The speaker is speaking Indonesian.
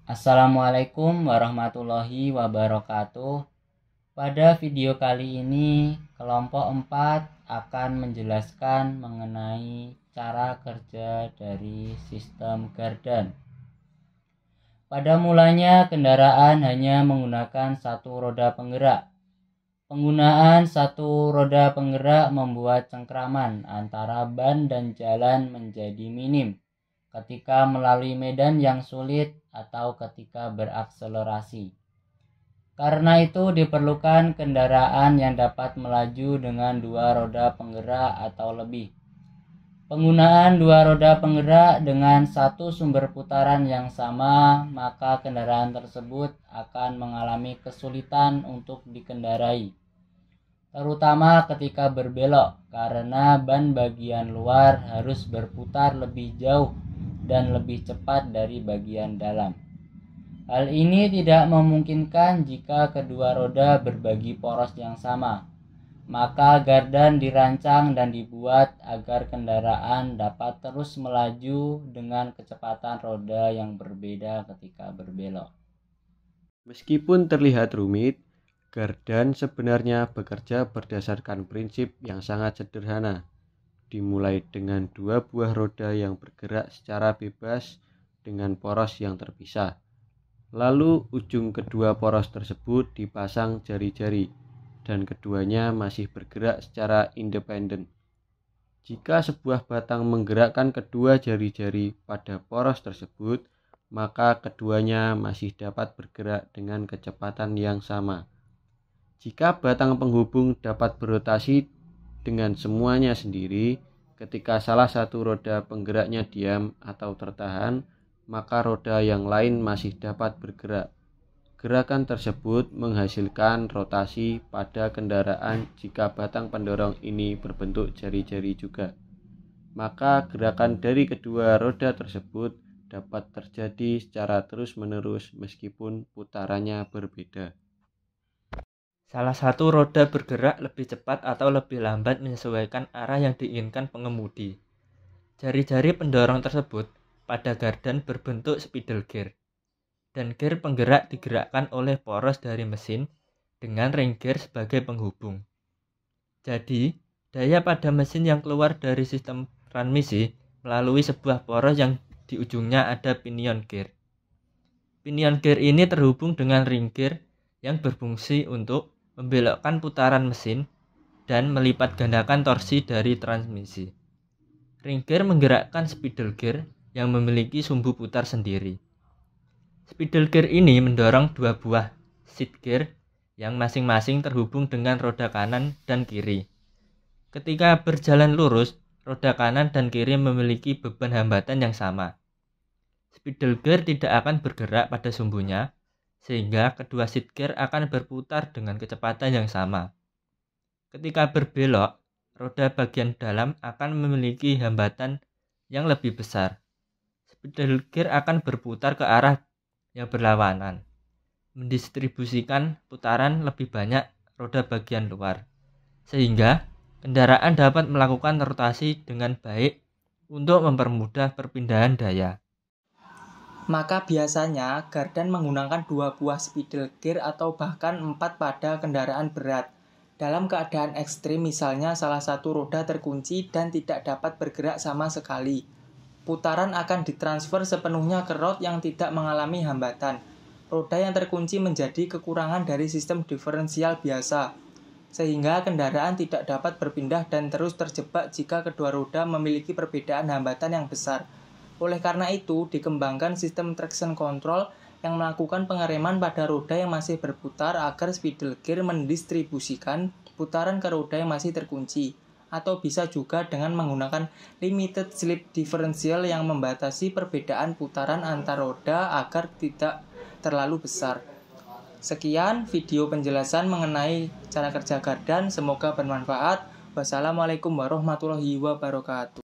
Assalamualaikum warahmatullahi wabarakatuh. Pada video kali ini, kelompok 4 akan menjelaskan mengenai cara kerja dari sistem gardan. Pada mulanya, kendaraan hanya menggunakan satu roda penggerak. Penggunaan satu roda penggerak membuat cengkraman antara ban dan jalan menjadi minim ketika melalui medan yang sulit atau ketika berakselerasi. Karena itu diperlukan kendaraan yang dapat melaju dengan dua roda penggerak atau lebih. Penggunaan dua roda penggerak dengan satu sumber putaran yang sama, maka kendaraan tersebut akan mengalami kesulitan untuk dikendarai, terutama ketika berbelok, karena ban bagian luar harus berputar lebih jauh dan lebih cepat dari bagian dalam. Hal ini tidak memungkinkan jika kedua roda berbagi poros yang sama. Maka gardan dirancang dan dibuat agar kendaraan dapat terus melaju dengan kecepatan roda yang berbeda ketika berbelok. Meskipun terlihat rumit, gardan sebenarnya bekerja berdasarkan prinsip yang sangat sederhana. Dimulai dengan dua buah roda yang bergerak secara bebas dengan poros yang terpisah. Lalu ujung kedua poros tersebut dipasang jari-jari dan keduanya masih bergerak secara independen. Jika sebuah batang menggerakkan kedua jari-jari pada poros tersebut, maka keduanya masih dapat bergerak dengan kecepatan yang sama. Jika batang penghubung dapat berotasi dengan semuanya sendiri, ketika salah satu roda penggeraknya diam atau tertahan, maka roda yang lain masih dapat bergerak. Gerakan tersebut menghasilkan rotasi pada kendaraan jika batang pendorong ini berbentuk jari-jari juga. Maka gerakan dari kedua roda tersebut dapat terjadi secara terus-menerus meskipun putarannya berbeda. Salah satu roda bergerak lebih cepat atau lebih lambat menyesuaikan arah yang diinginkan pengemudi. Jari-jari pendorong tersebut pada gardan berbentuk spidol gear, dan gear penggerak digerakkan oleh poros dari mesin dengan ring gear sebagai penghubung. Jadi, daya pada mesin yang keluar dari sistem transmisi melalui sebuah poros yang di ujungnya ada pinion gear. Pinion gear ini terhubung dengan ring gear yang berfungsi untuk membelokkan putaran mesin dan melipat gandakan torsi dari transmisi. Ring gear menggerakkan spidol gear yang memiliki sumbu putar sendiri. Spidol gear ini mendorong dua buah seat gear yang masing-masing terhubung dengan roda kanan dan kiri. Ketika berjalan lurus, roda kanan dan kiri memiliki beban hambatan yang sama. Spidol gear tidak akan bergerak pada sumbunya, sehingga kedua seat gear akan berputar dengan kecepatan yang sama. Ketika berbelok, roda bagian dalam akan memiliki hambatan yang lebih besar. Spidol gear akan berputar ke arah yang berlawanan, mendistribusikan putaran lebih banyak roda bagian luar, sehingga kendaraan dapat melakukan rotasi dengan baik untuk mempermudah perpindahan daya. Maka biasanya gardan menggunakan dua buah spidol gear atau bahkan 4 pada kendaraan berat. Dalam keadaan ekstrim misalnya salah satu roda terkunci dan tidak dapat bergerak sama sekali, putaran akan ditransfer sepenuhnya ke rod yang tidak mengalami hambatan. Roda yang terkunci menjadi kekurangan dari sistem diferensial biasa, sehingga kendaraan tidak dapat berpindah dan terus terjebak jika kedua roda memiliki perbedaan hambatan yang besar. Oleh karena itu, dikembangkan sistem traction control yang melakukan pengereman pada roda yang masih berputar agar spidol gear mendistribusikan putaran ke roda yang masih terkunci. Atau bisa juga dengan menggunakan limited slip differential yang membatasi perbedaan putaran antar roda agar tidak terlalu besar. Sekian video penjelasan mengenai cara kerja gardan, semoga bermanfaat. Wassalamualaikum warahmatullahi wabarakatuh.